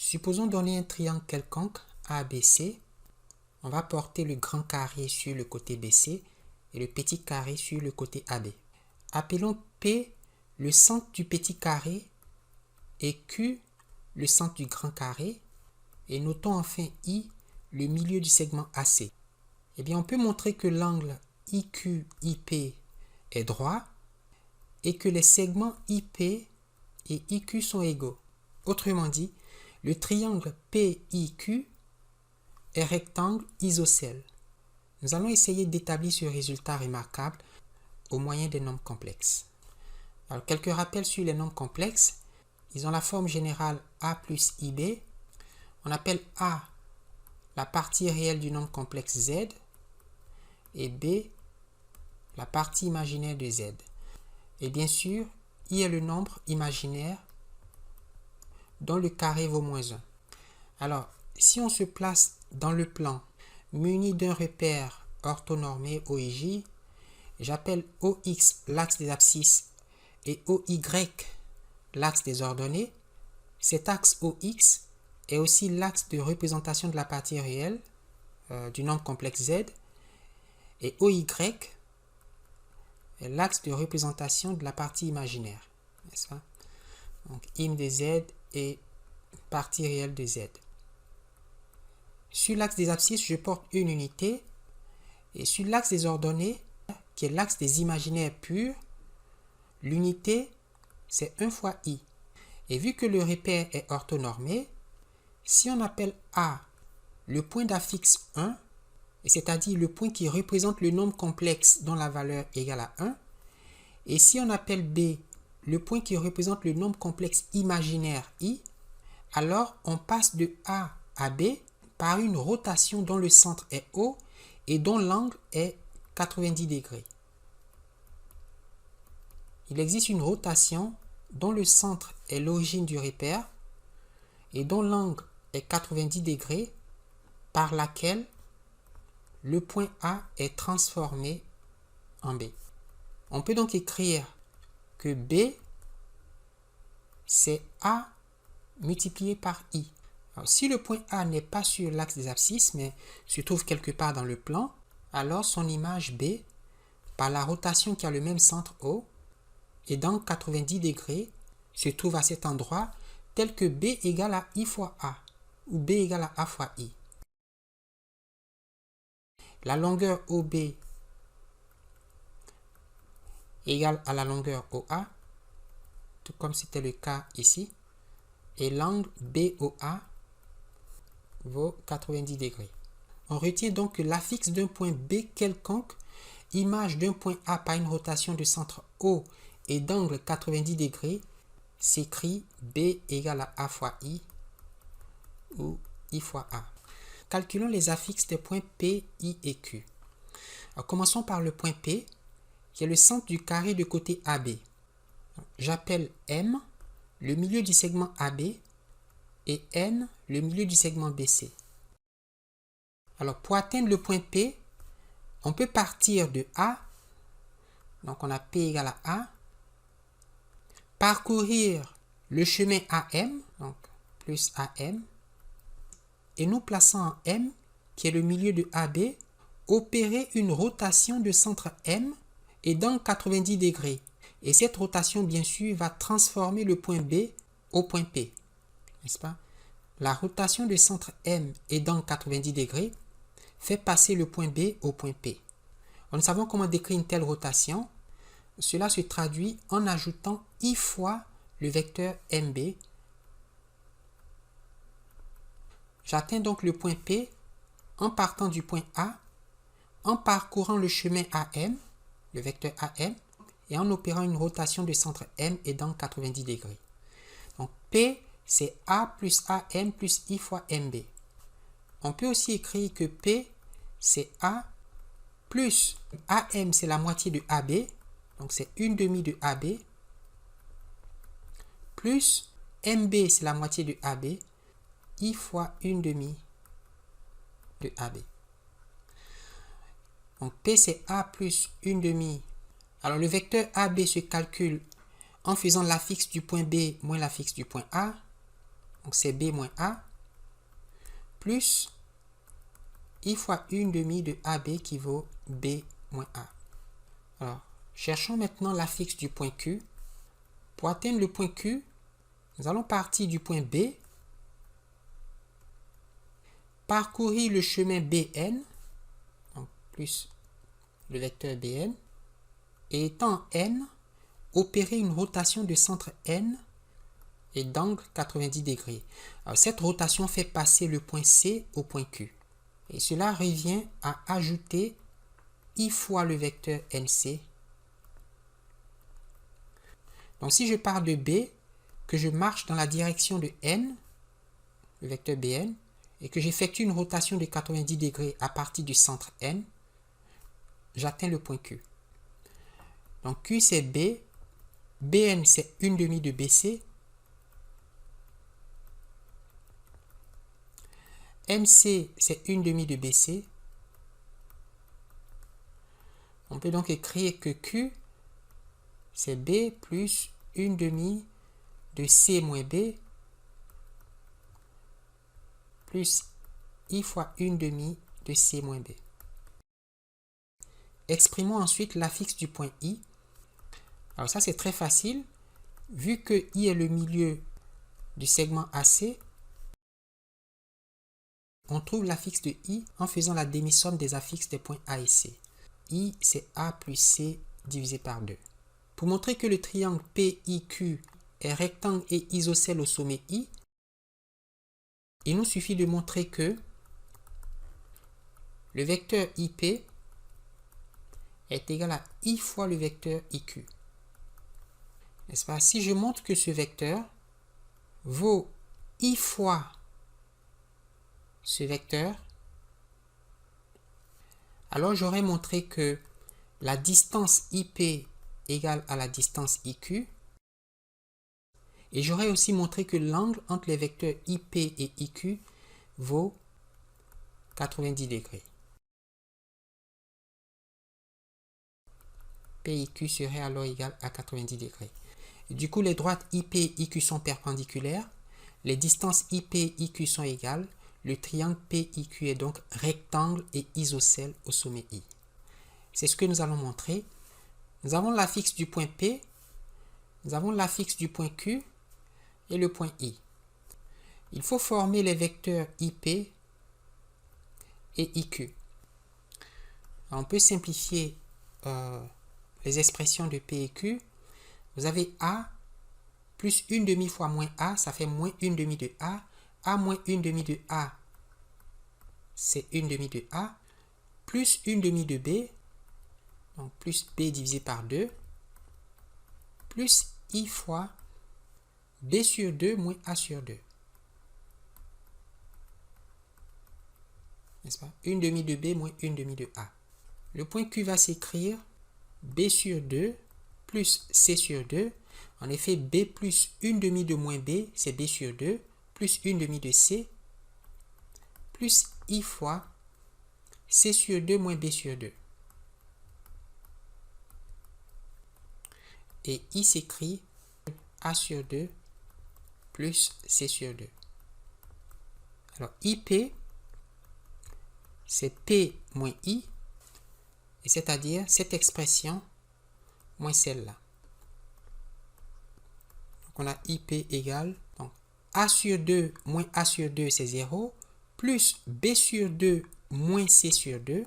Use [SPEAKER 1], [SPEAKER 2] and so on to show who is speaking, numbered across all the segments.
[SPEAKER 1] Supposons donner un triangle quelconque ABC. On va porter le grand carré sur le côté BC et le petit carré sur le côté AB. Appelons P le centre du petit carré et Q le centre du grand carré. Et notons enfin I le milieu du segment AC. Eh bien, on peut montrer que l'angle IQ-IP est droit et que les segments IP et IQ sont égaux. Autrement dit, le triangle PIQ est rectangle isocèle. Nous allons essayer d'établir ce résultat remarquable au moyen des nombres complexes. Alors, quelques rappels sur les nombres complexes. Ils ont la forme générale A plus IB. On appelle A la partie réelle du nombre complexe Z et B la partie imaginaire de Z. Et bien sûr, I est le nombre imaginaire dont le carré vaut -1. Alors, si on se place dans le plan muni d'un repère orthonormé OIJ, j'appelle OX l'axe des abscisses et OY l'axe des ordonnées. Cet axe OX est aussi l'axe de représentation de la partie réelle du nombre complexe Z et OY est l'axe de représentation de la partie imaginaire. N'est-ce pas? Donc, im de Z et partie réelle de Z. Sur l'axe des abscisses, je porte une unité. Et sur l'axe des ordonnées, qui est l'axe des imaginaires purs, l'unité, c'est 1 fois I. Et vu que le repère est orthonormé, si on appelle A le point d'affixe 1, c'est-à-dire le point qui représente le nombre complexe dont la valeur égale à 1, et si on appelle B le point qui représente le nombre complexe imaginaire I, alors on passe de A à B par une rotation dont le centre est O et dont l'angle est 90 degrés. Il existe une rotation dont le centre est l'origine du repère et dont l'angle est 90 degrés par laquelle le point A est transformé en B. On peut donc écrire que B, c'est A multiplié par I. Alors, si le point A n'est pas sur l'axe des abscisses, mais se trouve quelque part dans le plan, alors son image B, par la rotation qui a le même centre O, et dans 90 degrés, se trouve à cet endroit, tel que B égale à I fois A, ou B égale à A fois I. La longueur OB égale à la longueur OA, tout comme c'était le cas ici, et l'angle BOA vaut 90 degrés. On retient donc que l'affixe d'un point B quelconque, image d'un point A par une rotation de centre O et d'angle 90 degrés, s'écrit B égale à A fois I ou I fois A. Calculons les affixes des points P, I et Q. Alors, commençons par le point P, qui est le centre du carré de côté AB. J'appelle M le milieu du segment AB et N le milieu du segment BC. Alors, pour atteindre le point P, on peut partir de A, donc on a P égale à A, parcourir le chemin AM, donc plus AM, et nous plaçant en M, qui est le milieu de AB, opérer une rotation de centre M et d'angle 90 degrés. Et cette rotation, bien sûr, va transformer le point B au point P. N'est-ce pas? La rotation de centre M et d'angle 90 degrés fait passer le point B au point P. Nous savons comment décrire une telle rotation. Cela se traduit en ajoutant I fois le vecteur MB. J'atteins donc le point P en partant du point A, en parcourant le chemin AM, le vecteur AM, et en opérant une rotation de centre M et d'angle 90 degrés. Donc P, c'est A plus AM plus I fois MB. On peut aussi écrire que P, c'est A plus AM, c'est la moitié de AB, donc c'est 1/2 de AB, plus MB, c'est la moitié de AB, I fois 1/2 de AB. Donc P, c'est A plus 1/2. Alors le vecteur AB se calcule en faisant l'affixe du point B moins l'affixe du point A. donc c'est B moins A, plus I fois 1/2 de AB qui vaut B moins A. Alors, cherchons maintenant l'affixe du point Q. Pour atteindre le point Q, nous allons partir du point B, parcourir le chemin BN, donc plus le vecteur BN, et étant N, opérer une rotation de centre N et d'angle 90 degrés. Alors, cette rotation fait passer le point C au point Q. Et cela revient à ajouter I fois le vecteur NC. Donc si je pars de B, que je marche dans la direction de N, le vecteur BN, et que j'effectue une rotation de 90 degrés à partir du centre N, j'atteins le point Q. Donc Q c'est B, BN c'est 1/2 de BC, MC c'est 1/2 de BC. On peut donc écrire que Q c'est B plus 1/2 de C moins B plus I fois 1/2 de C moins B. Exprimons ensuite l'affixe du point I. Alors ça c'est très facile. Vu que I est le milieu du segment AC, on trouve l'affixe de I en faisant la demi-somme des affixes des points A et C. I c'est A plus C divisé par 2. Pour montrer que le triangle PIQ est rectangle et isocèle au sommet I, il nous suffit de montrer que le vecteur IP est égal à I fois le vecteur IQ. N'est-ce pas? Si je montre que ce vecteur vaut I fois ce vecteur, alors j'aurais montré que la distance IP égale à la distance IQ, et j'aurais aussi montré que l'angle entre les vecteurs IP et IQ vaut 90 degrés. PIQ serait alors égal à 90 degrés. Du coup, les droites IP et IQ sont perpendiculaires, les distances IP et IQ sont égales, le triangle PIQ est donc rectangle et isocèle au sommet I. C'est ce que nous allons montrer. Nous avons l'affixe du point P, nous avons l'affixe du point Q et le point I. Il faut former les vecteurs IP et IQ. Alors, on peut simplifier les expressions de P et Q. Vous avez A plus 1/2 fois moins A, ça fait moins 1/2 de A. A moins 1/2 de A, c'est 1/2 de A, plus 1/2 de B, donc plus B divisé par 2, plus I fois B sur 2 moins A sur 2. N'est-ce pas? 1/2 de B moins 1/2 de A. Le point Q va s'écrire B sur 2 plus C sur 2. En effet, B plus 1/2 de moins B, c'est B sur 2, plus 1/2 de C, plus I fois C sur 2 moins B sur 2. Et I s'écrit A sur 2 plus C sur 2. Alors, IP, c'est P moins I, et c'est-à-dire cette expression moins celle-là. Donc, on a IP égale, donc, A sur 2 moins A sur 2, c'est 0, plus B sur 2 moins C sur 2.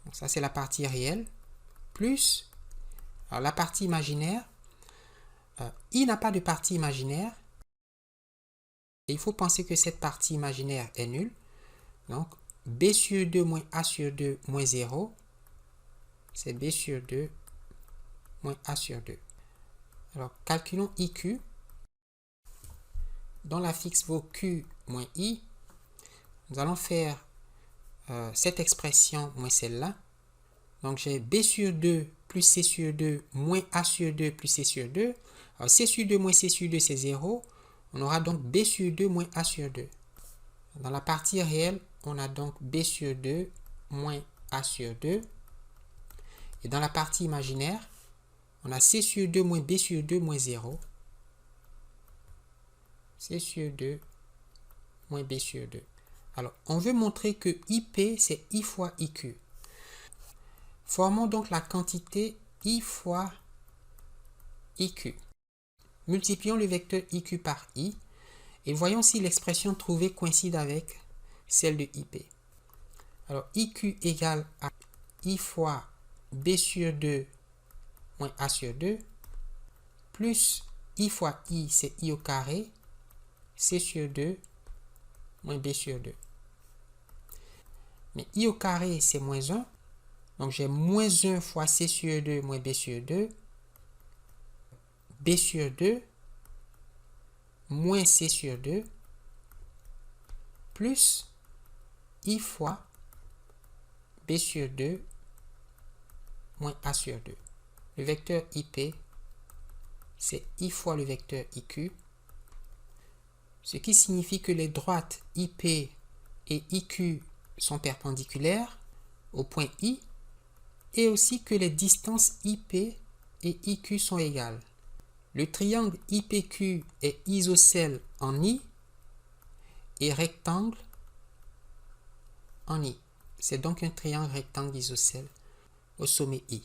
[SPEAKER 1] Donc, ça, c'est la partie réelle, plus, alors, la partie imaginaire. I n'a pas de partie imaginaire. Et il faut penser que cette partie imaginaire est nulle. Donc, B sur 2 moins A sur 2 moins 0, c'est B sur 2 moins A sur 2. Alors, calculons IQ, dont l'affixe vaut Q moins I. Nous allons faire cette expression moins celle-là. Donc, j'ai B sur 2 plus C sur 2 moins A sur 2 plus C sur 2. Alors, C sur 2 moins C sur 2, c'est 0. On aura donc B sur 2 moins A sur 2. Dans la partie réelle, on a donc B sur 2 moins A sur 2. Et dans la partie imaginaire, on a C sur 2 moins B sur 2 moins 0. C sur 2 moins B sur 2. Alors, on veut montrer que IP, c'est I fois IQ. Formons donc la quantité I fois IQ. Multiplions le vecteur IQ par I et voyons si l'expression trouvée coïncide avec celle de IP. Alors, IQ égale à I fois B sur 2 moins A sur 2, plus I fois I, c'est I au carré, C sur 2 moins B sur 2. Mais I au carré, c'est moins 1. Donc, j'ai moins 1 fois C sur 2 moins B sur 2. B sur 2 moins C sur 2 plus I fois B sur 2 moins A sur 2. Le vecteur IP, c'est I fois le vecteur IQ, ce qui signifie que les droites IP et IQ sont perpendiculaires au point I et aussi que les distances IP et IQ sont égales. Le triangle IPQ est isocèle en I et rectangle en I. C'est donc un triangle rectangle isocèle au sommet I.